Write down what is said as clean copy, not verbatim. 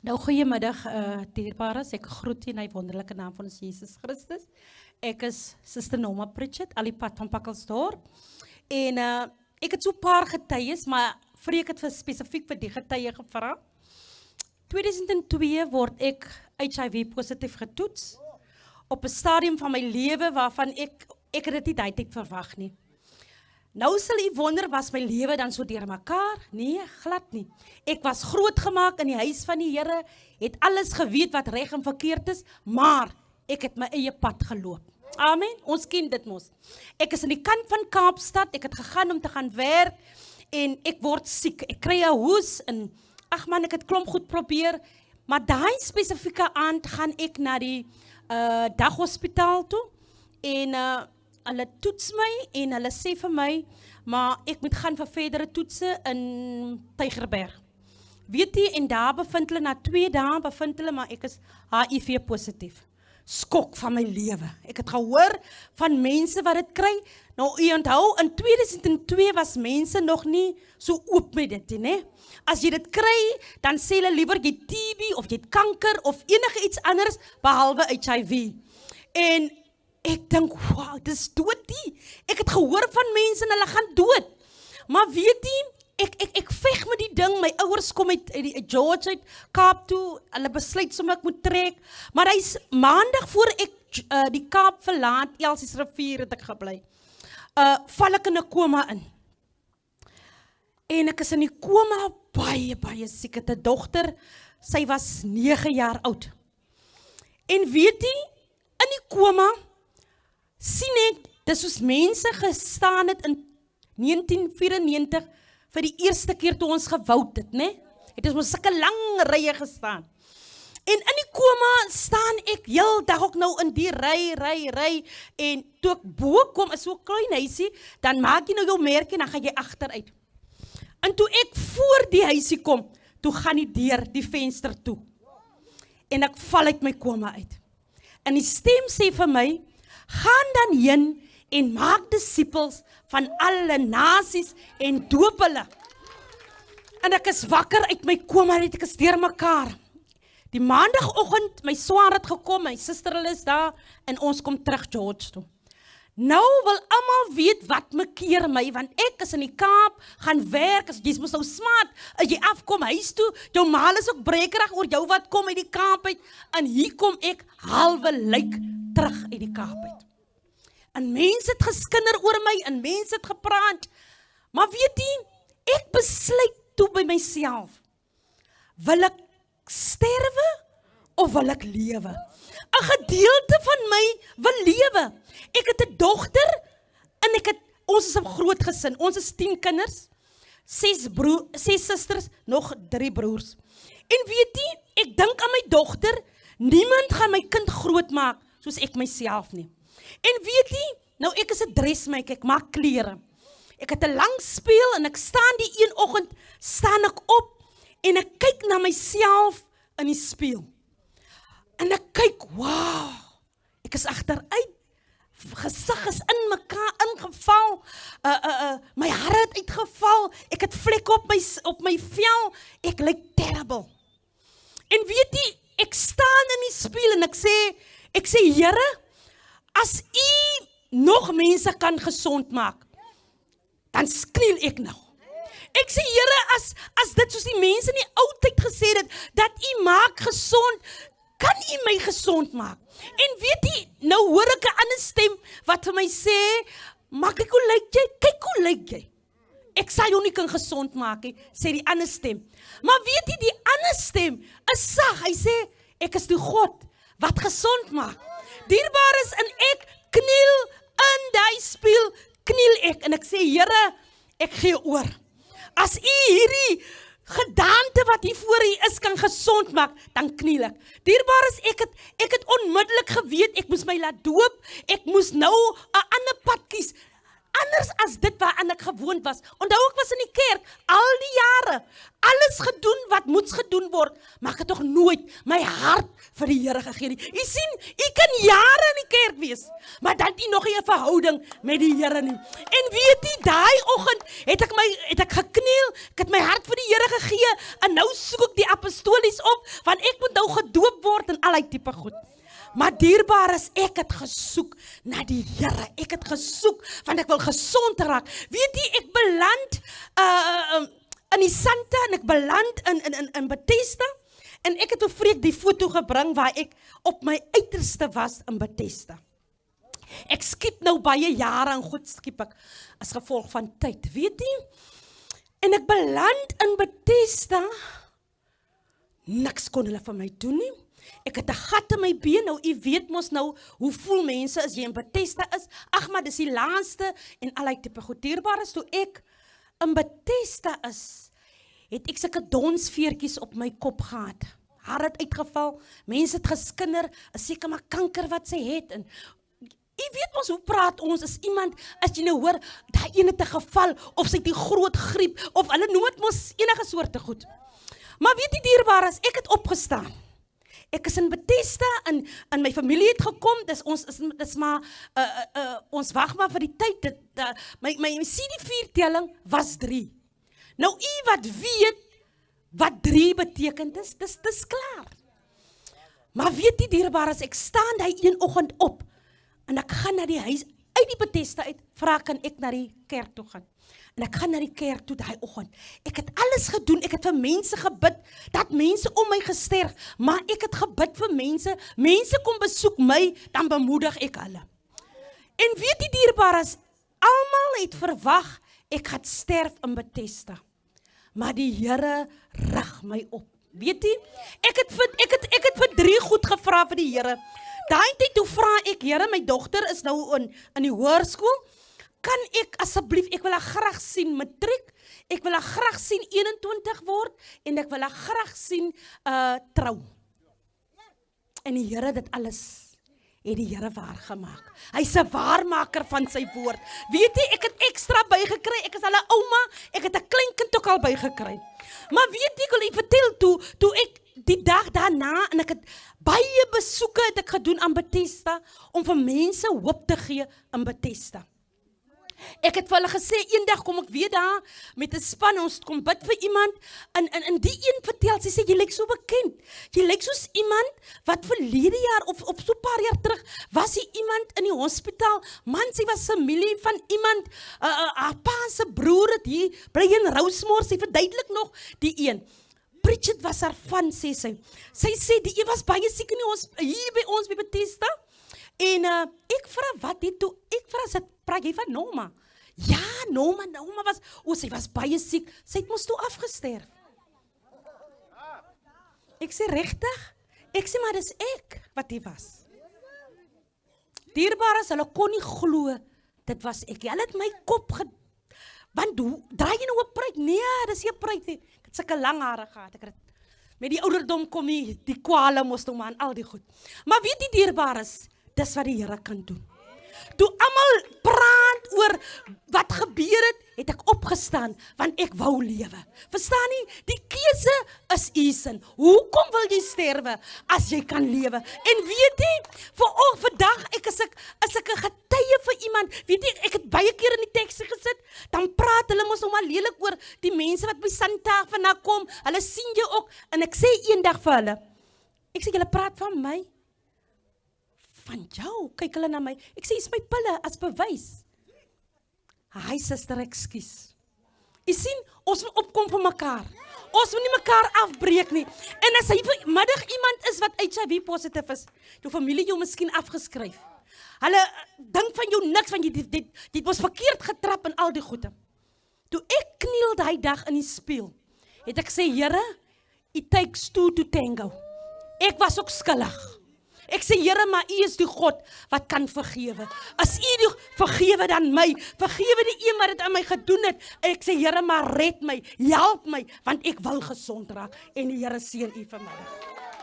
Nou, goeiemiddag, dierbares. Ek groet u in die wonderlike naam van ons Jesus Christus. Ek is Suster Norma Pritchett, al die pad van Pakkelsdorp. En ek het so 'n paar getuies, maar Freek het spesifiek vir die getuie gevra. 2002 word ek HIV positief getoets. Op 'n stadium van my lewe waarvan ek het dit nie tyd verwag nie. Nou sal u wonder, was my lewe dan so deurmekaar? Nee, glad nie. Ek was grootgemaak in die huis van die Here, het alles geweet wat reg en verkeerd is, maar ek het my eie pad geloop. Amen, ons ken dit mos. Ek is in die kant van Kaapstad, ek het gegaan om te gaan werk, en ek word siek. Ek kry 'n hoes, en ag man, ek het klomp goed probeer, maar daai spesifieke aand gaan ek na die daghospitaal toe, en hulle toets my en hulle sê vir my, maar ek moet gaan vir verdere toetse in Tygerberg. Weet jy, en daar bevind hulle, na 2 dae bevind hulle, maar ek is HIV positief. Skok van my lewe. Ek het gehoor van mense wat dit kry. Nou, u onthou, in 2002 was mense nog nie so oop met dit, né? As jy dit kry, dan sê hulle liewer jy het TB, of jy het kanker, of enige iets anders, behalwe HIV. En ek dink, wow, dit is dood nie. Ek het gehoor van mense en hulle gaan dood. Maar weet jy, ek veg met die ding. My ouers kom uit George uit Kaap toe. Hulle besluit sommer ek moet trek. Maar hy's maandag voor ek die Kaap verlaat, Elsies rivier het ek gebly. Val ek in 'n koma in. En ek is in die koma baie siek. Ek het 'n dogter, sy was 9 jaar oud. En weet jy, in die koma sien ek, dis soos mense gestaan het in 1994 vir die eerste keer toe ons gewoud het, né? Het is ons sulke lang rye gestaan. En in die koma staan ek heel dag ook nou in die ry, en toe ek bo kom, is so 'n klein huisie, dan maak jy nou jou merk en dan gaan jy agteruit. En toe ek voor die huisie kom, toe gaan die deur, die venster toe. En ek val uit my koma uit. En die stem sê vir my, gaan dan heen en maak disippels van alle nasies en doop hulle. En ek is wakker uit my koma, ek is deurmekaar. Die maandagoggend, my swaar het gekom, my suster hulle is daar, en ons kom terug George toe. Nou wil almal weet wat me keer my, want ek is in die Kaap, gaan werk, as jy mos nou smaat, as jy afkom huis toe, jou maal is ook brekerig oor jou wat kom uit die Kaap uit, en hier kom ek halwe lyk terug uit die Kaap uit. En mense het geskinder oor my, en mense het gepraat, maar weet jy, ek besluit toe by myself, wil ek sterwe, of wil ek lewe? 'n gedeelte van my wil lewe. Ek het 'n dogter, en ons is 'n groot gesin, ons is 10 kinders, 6 susters, nog 3 broers. En weet jy, ek dink aan my dogter, niemand gaan my kind groot maak, soos ek myself nie. En weet jy, nou ek is 'n dressmaker, ek maak klere. Ek het 'n lang spieël, en ek staan die een oggend, staan ek op, en ek kyk na myself in die spieël. En ek kyk, wow, ek is agteruit, gesig is in mekaar ingeval, my hare het uitgeval, ek het vlekke op my vel, ek lyk terrible. En weet jy, ek staan in die spieël en ek sê, Here, as u nog mense kan gesond maak, dan skniel ek nou. Ek sê, Here, as dit soos die mense in die ou tyd gesê het, dat u maak gesond, kan u my gesond maak? En weet jy, nou hoor ek 'n ander stem wat vir my sê, maar kyk hoe lyk jy, kyk hoe lyk jy. Ek sal jou nie kan gesond maak nie, sê die ander stem. Maar weet jy, die ander stem is sag, hy sê, ek is die God wat gesond maak. Dierbares, en ek kniel in die spieël, kniel ek, en ek sê, Here, ek gee oor. As u hierdie gedaante wat hier voor u is kan gesond maak, dan kniel ek. Dierbares, ek het onmiddellik geweet, ek moes my laat doop, ek moes nou 'n ander pad kies. Anders as dit waaraan ek gewoond was. Onthou ek was in die kerk al die jare. Alles gedoen wat moets gedoen word, maar ek het tog nooit my hart vir die Here gegee nie. U sien, u kan jare in die kerk wees, maar dan het u nog nie 'n verhouding met die Here nie. En weet u, daai oggend het ek gekniel, ek het my hart vir die Here gegee en nou soek ek die apostolies op, want ek moet nou gedoop word en allerlei tipe goed. Maar dierbaar is, ek het gesoek na die Here. Ek het gesoek, want ek wil gesond raak. Weet jy, ek beland in die Santa en ek beland in Bethesda. En ek het toe vreek die foto gebring waar ek op my uiterste was in Bethesda. Ek skiep nou baie jare en goed skiep ek as gevolg van tyd. Weet jy? En ek beland in Bethesda. Niks kon hulle vir my doen nie. Ek het 'n gat in my been, nou u weet mos nou, hoe voel mense as jy in Bethesda is, ag maar dis die laaste, en allerlei tipe goed. Dierbaar is toe ek in Bethesda is, het ek sulke donsveertjies op my kop gehad, haar het uitgeval, mense het geskinder, is seker maar kanker wat sy het, en jy weet mos hoe praat ons, as iemand, as jy nou hoor, daai een het 'n geval, of sy het die groot griep, of hulle noem het mos enige soorte goed. Maar weet jy dierbaar is, ek het opgestaan. Ek is in Bethesda en my familie het gekom, dis maar, ons wag maar vir die tyd, my CD4-telling was 3. Nou, u wat weet, wat 3 beteken, dis klaar. Maar weet die dierbare, as ek staan die een oggend op, en ek gaan na die huis, uit die Bethesda uit, vraag kan ek na die kerk toe gaan. En ek gaan na die kerk toe die oggend. Ek het alles gedoen, ek het vir mense gebid, dat mense om my gesterf, maar ek het gebid vir mense kom besoek my, dan bemoedig ek hulle. En weet die dierbares, almal het verwag, ek gaan sterf in Bethesda. Maar die Here rig my op. Weet jy, ek het vir 3 goed gevra vir die Here. Daai tyd toe vra ek, Here, my dogter is nou in die hoërskool, kan ek asseblief, ek wil haar graag sien matriek, ek wil haar graag sien 21 word, en ek wil haar graag sien trou. En die Here dit alles, het die Here waargemaak. Hy's 'n waarmaker van sy woord. Weet jy, ek het extra bygekry, ek is al 'n ouma, ek het 'n kleinkind ook al bygekry. Maar weet jy, ek wil u vertel, toe ek die dag daarna, en ek het baie besoeke het ek gedoen aan Bethesda, om vir mense hoop te gee in Bethesda. Ek het vir hulle gesê, eendag kom ek weer daar met 'n span, ons kom bid vir iemand, en die een vertel, sy sê, jy lyk so bekend, jy lyk soos iemand, wat verlede jaar, of so paar jaar terug, was hy iemand in die hospitaal, man, sy was familie van iemand, haar pa se broer het hier, bly in Rosemore, sy verduidelik nog, die een, Bridget was daarvan, sê sy, sy sê, die een was baie siek in die hier by ons, by Bethesda, en ek vra, wat het toe, ek vra, praat jy van Norma? Ja, Norma was, sy was baie siek, sy het mos toe afgesterf. Ek sê, regtig? Ek sê, maar dis ek, wat die was. Dierbaar is, hulle kon nie glo, dit was ek. Hulle het my kop want draai jy nou 'n pruik? Nee, dis nie 'n pruik nie. Ek het sulke lang hare gehad, ek het met die ouderdom kom die kwale mos toe maar en al die goed. Maar weet die dierbaar is, dis wat die Here kan doen. Toe almal praat oor wat gebeur het ek opgestaan, want ek wou lewe. Verstaan nie? Die keuse is u sin. Hoekom wil jy sterwe, as jy kan lewe? En weet jy, vandag, ek is ek 'n getuie vir iemand, weet jy, ek het baie keer in die tekste gesit, dan praat hulle mos nog maar lelik oor die mense wat by Santa vandaan kom, hulle sien jou ook, en ek sê eendag vir hulle, ek sê, julle praat van my, van jou, kyk hulle na my, ek sê, is my pille as bewys. Hy suster, ekskuus. Jy sien, ons moet opkom vir mekaar. Ons moet nie mekaar afbreek nie. En as hy vanmiddag iemand is wat HIV positief is, jou familie jou miskien afgeskryf. Hulle dink van jou niks, want jy was verkeerd getrap en al die goede. Toe ek kniel die dag in die spieël, het ek sê, Here, it takes 2 to tango. Ek was ook skuldig. Ek sê, Here, maar u is die God wat kan vergewe. As u die vergewe dan my, vergewe die een wat dit aan my gedoen het. Ek sê, Here, maar red my, help my, want ek wil gesond raak. En die Here seën u vanmiddag.